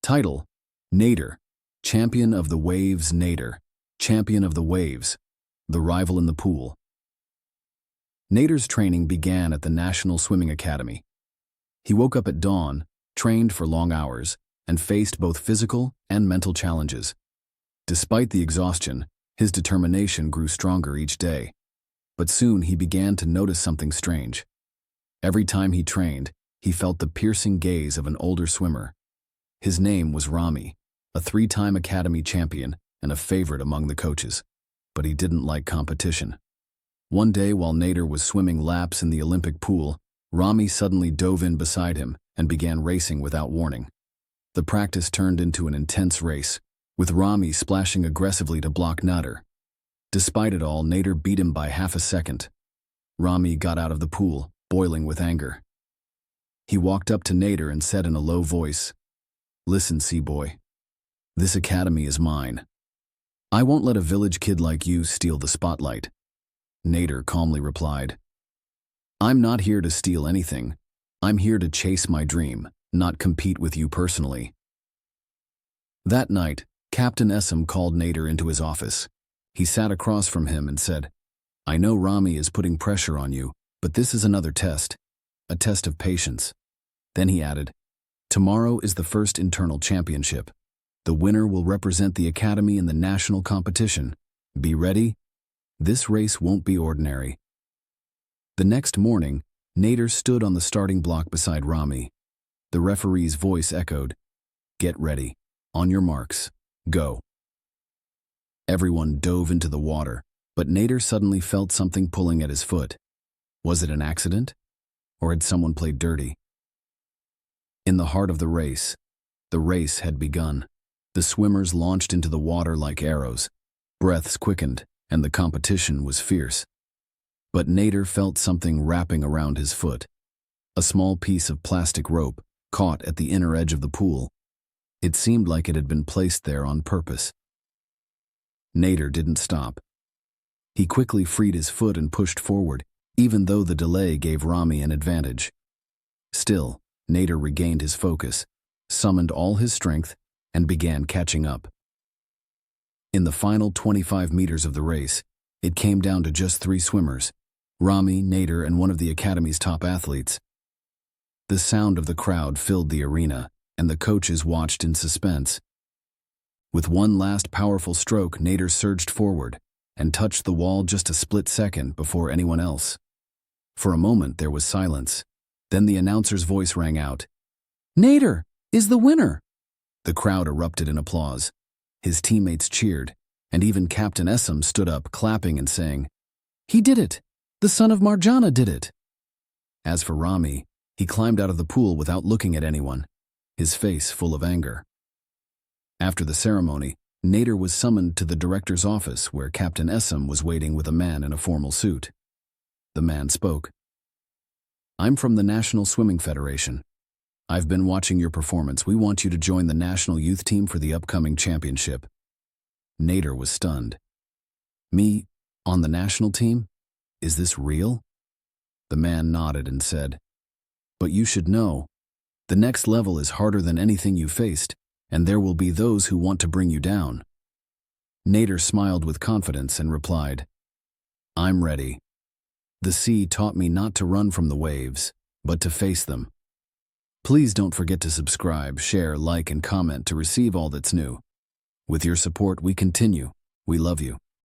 Title: Nader, Champion of the WavesNader, Champion of the Waves, the rival in the pool. Nader's training began at the National Swimming Academy. He woke up at dawn, trained for long hours, and faced both physical and mental challenges. Despite the exhaustion, his determination grew stronger each day. But soon he began to notice something strange. Every time he trained, he felt the piercing gaze of an older swimmer. His name was Rami, a 3-time Academy champion and a favorite among the coaches. But he didn't like competition. One day while Nader was swimming laps in the Olympic pool, Rami suddenly dove in beside him and began racing without warning. The practice turned into an intense race, with Rami splashing aggressively to block Nader. Despite it all, Nader beat him by half a second. Rami got out of the pool, boiling with anger. He walked up to Nader and said in a low voice, "Listen, Sea-Boy, this academy is mine. I won't let a village kid like you steal the spotlight." Nader calmly replied, "I'm not here to steal anything. I'm here to chase my dream, not compete with you personally." That night, Captain Essam called Nader into his office. He sat across from him and said, "I know Rami is putting pressure on you, but this is another test, a test of patience." Then he added, "Tomorrow is the first internal championship. The winner will represent the academy in the national competition. Be ready. This race won't be ordinary." The next morning, Nader stood on the starting block beside Rami. The referee's voice echoed, "Get ready. On your marks. Go." Everyone dove into the water, but Nader suddenly felt something pulling at his foot. Was it an accident? Or had someone played dirty? In the heart of the race had begun. The swimmers launched into the water like arrows. Breaths quickened, and the competition was fierce. But Nader felt something wrapping around his foot. A small piece of plastic rope caught at the inner edge of the pool. It seemed like it had been placed there on purpose. Nader didn't stop. He quickly freed his foot and pushed forward, even though the delay gave Rami an advantage. Still, Nader regained his focus, summoned all his strength, and began catching up. In the final 25 meters of the race, it came down to just 3 swimmers, Rami, Nader, and one of the academy's top athletes. The sound of the crowd filled the arena, and the coaches watched in suspense. With one last powerful stroke, Nader surged forward and touched the wall just a split second before anyone else. For a moment there was silence. Then the announcer's voice rang out, "Nader is the winner!" The crowd erupted in applause. His teammates cheered, and even Captain Essam stood up, clapping and saying, "He did it! The son of Marjana did it!" As for Rami, he climbed out of the pool without looking at anyone, his face full of anger. After the ceremony, Nader was summoned to the director's office where Captain Essam was waiting with a man in a formal suit. The man spoke. "I'm from the National Swimming Federation. I've been watching your performance. We want you to join the national youth team for the upcoming championship." Nader was stunned. "Me, on the national team? Is this real?" The man nodded and said, "But you should know, the next level is harder than anything you faced, and there will be those who want to bring you down." Nader smiled with confidence and replied, "I'm ready. The sea taught me not to run from the waves, but to face them." Please don't forget to subscribe, share, like, and comment to receive all that's new. With your support, we continue. We love you.